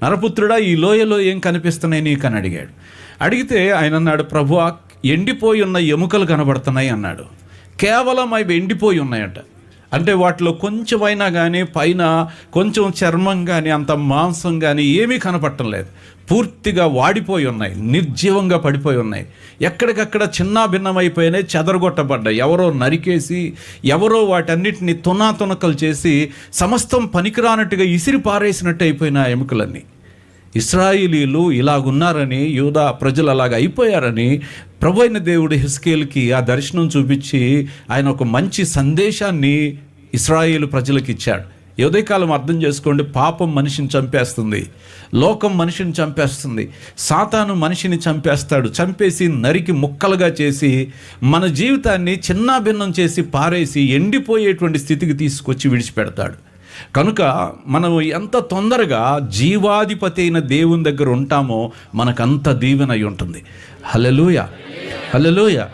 నరపుత్రుడా, ఈ లోయలో ఏం కనిపిస్తున్నాయి నీకు అని అడిగాడు. అడిగితే ఆయన అన్నాడు, ప్రభువా, ఎండిపోయి ఉన్న ఎముకలు కనబడుతున్నాయి అన్నాడు. కేవలం అవి ఎండిపోయి ఉన్నాయట. అంటే వాటిలో కొంచెమైనా కానీ పైన కొంచెం చర్మం కానీ అంత మాంసం కానీ ఏమీ కనపడటం లేదు. పూర్తిగా వాడిపోయి ఉన్నాయి, నిర్జీవంగా పడిపోయి ఉన్నాయి, ఎక్కడికక్కడ చిన్నాభిన్నమైపోయినాయి, చెదరగొట్టబడ్డాయి. ఎవరో నరికేసి, ఎవరో వాటన్నిటిని తునాతునకలు చేసి సమస్తం పనికిరానట్టుగా ఇసిరి పారేసినట్టు అయిపోయిన ఎముకలన్నీ. ఇశ్రాయేలీలు ఇలాగున్నారని, యూదా ప్రజలు అలాగ అయిపోయారని ప్రభు అయిన దేవుడు హెస్కేల్కి ఆ దర్శనం చూపించి ఆయన ఒక మంచి సందేశాన్ని ఇశ్రాయేలు ప్రజలకు ఇచ్చాడు. ఉదయకాలం అర్థం చేసుకోండి, పాపం మనిషిని చంపేస్తుంది, లోకం మనిషిని చంపేస్తుంది, సాతాను మనిషిని చంపేస్తాడు. చంపేసి నరికి ముక్కలుగా చేసి మన జీవితాన్ని చిన్నాభిన్నం చేసి పారేసి ఎండిపోయేటువంటి స్థితికి తీసుకొచ్చి విడిచిపెడతాడు. కనుక మనం ఎంత తొందరగా జీవాధిపతి అయిన దేవుని దగ్గర ఉంటామో మనకంత దీవెన అయి ఉంటుంది. హల్లెలూయా, హల్లెలూయా.